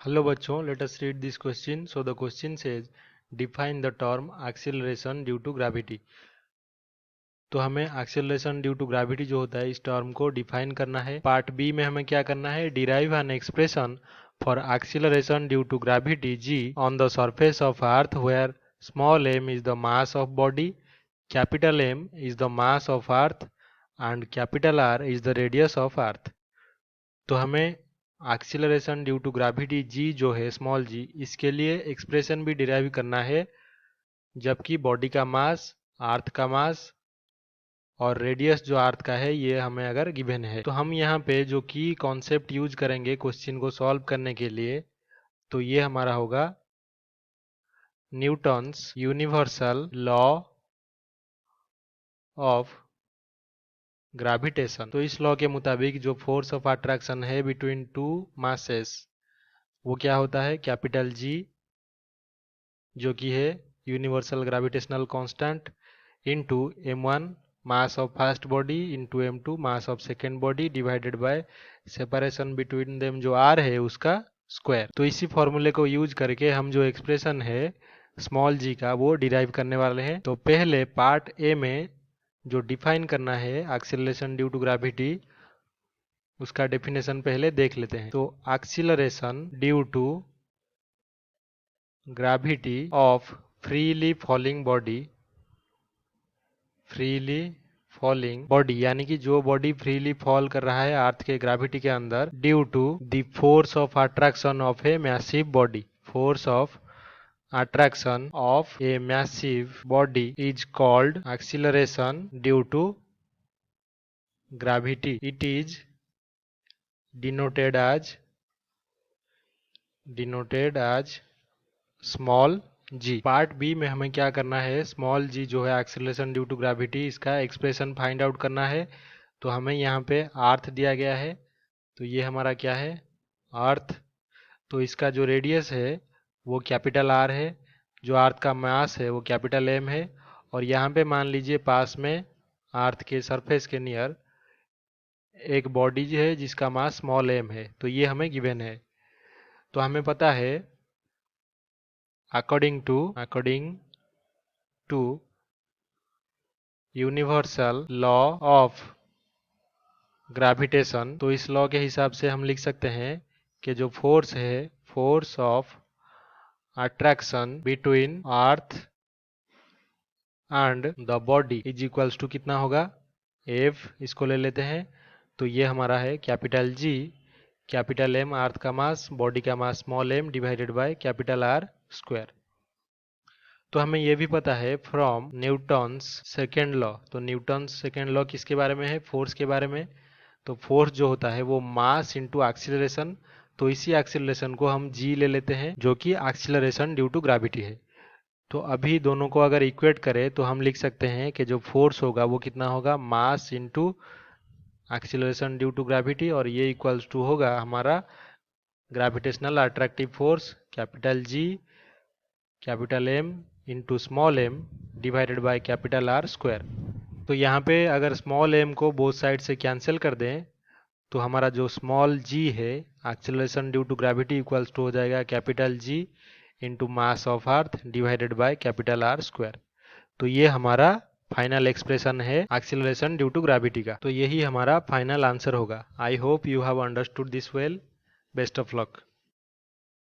Hello बच्चों, let us read this question. So the question says define the term acceleration due to gravity. तो हमें acceleration due to gravity जो होता है इस टर्म को डिफाइन करना है। पार्ट बी में हमें क्या करना है, derive an expression for acceleration due to gravity g on the surface of earth where small m is the mass of body, capital M is the mass of earth and capital R is the radius of earth. तो हमें acceleration due to gravity G जो है small जी, इसके लिए expression भी derive करना है जबकि बॉडी का मास, अर्थ का मास और रेडियस जो अर्थ का है ये हमें अगर गिवन है। तो हम यहाँ पे जो की कॉन्सेप्ट यूज करेंगे क्वेश्चन को सॉल्व करने के लिए, तो ये हमारा होगा Newton's universal law of gravitation. तो इस लॉ के मुताबिक जो फोर्स ऑफ अट्रैक्शन है बिटवीन टू मासेस वो क्या होता है, कैपिटल जी जो कि है universal gravitational constant into m1 mass of first body into m2 mass of second body divided by separation between them जो r है उसका स्क्वायर। तो इसी फॉर्मूले को यूज करके हम जो एक्सप्रेशन है स्मॉल जी का वो डिराइव करने वाले हैं। तो पहले पार्ट ए में जो डिफाइन करना है एक्सीलरेशन ड्यू टू ग्रेविटी उसका डेफिनेशन पहले देख लेते हैं। तो acceleration due to gravity of freely falling body यानी कि जो बॉडी फ्रीली फॉल कर रहा है अर्थ के ग्रेविटी के अंदर, due to the force of attraction of a massive body, force of attraction of a massive body is called acceleration due to gravity. It is denoted as small G. Part B में हमें क्या करना है, small G जो है acceleration due to gravity, इसका expression find out करना है। तो हमें यहाँ पे अर्थ दिया गया है, तो ये हमारा क्या है, अर्थ। तो इसका जो रेडियस है वो कैपिटल आर है, जो अर्थ का मास है वो कैपिटल एम है, और यहाँ पे मान लीजिए पास में अर्थ के सरफेस के नियर एक बॉडी है जिसका मास स्मॉल एम है। तो ये हमें गिवन है। तो हमें पता है according to universal law of gravitation, तो इस लॉ के हिसाब से हम लिख सकते हैं कि जो फोर्स है, force of attraction between earth and the body is equals to कितना होगा, एफ, इसको ले लेते हैं। तो ये हमारा है capital G, capital M earth का मास, बॉडी का mass small M divided by capital R square. तो हमें यह भी पता है फ्रॉम न्यूटन्स सेकेंड लॉ। तो न्यूटन्स सेकेंड लॉ किसके बारे में है, फोर्स के बारे में। तो फोर्स जो होता है वो मास इंटू एक्सीलरेशन, तो इसी एक्सीलरेशन को हम जी ले लेते हैं जो कि एक्सीलरेशन ड्यू टू ग्रेविटी है। तो अभी दोनों को अगर इक्वेट करें तो हम लिख सकते हैं कि जो फोर्स होगा वो कितना होगा, mass into acceleration due to gravity, और ये इक्वल्स टू होगा हमारा gravitational attractive force capital G capital M into small M divided by capital R square. तो यहाँ पे अगर स्मॉल एम को बोथ साइड से कैंसिल कर दें तो हमारा जो स्मॉल जी है acceleration due to gravity equals to हो जाएगा capital G into mass of earth divided by capital R square. तो ये हमारा फाइनल एक्सप्रेशन है एक्सीलरेशन ड्यू टू ग्रेविटी का। तो यही हमारा फाइनल आंसर होगा। I hope you have understood this well. Best of luck.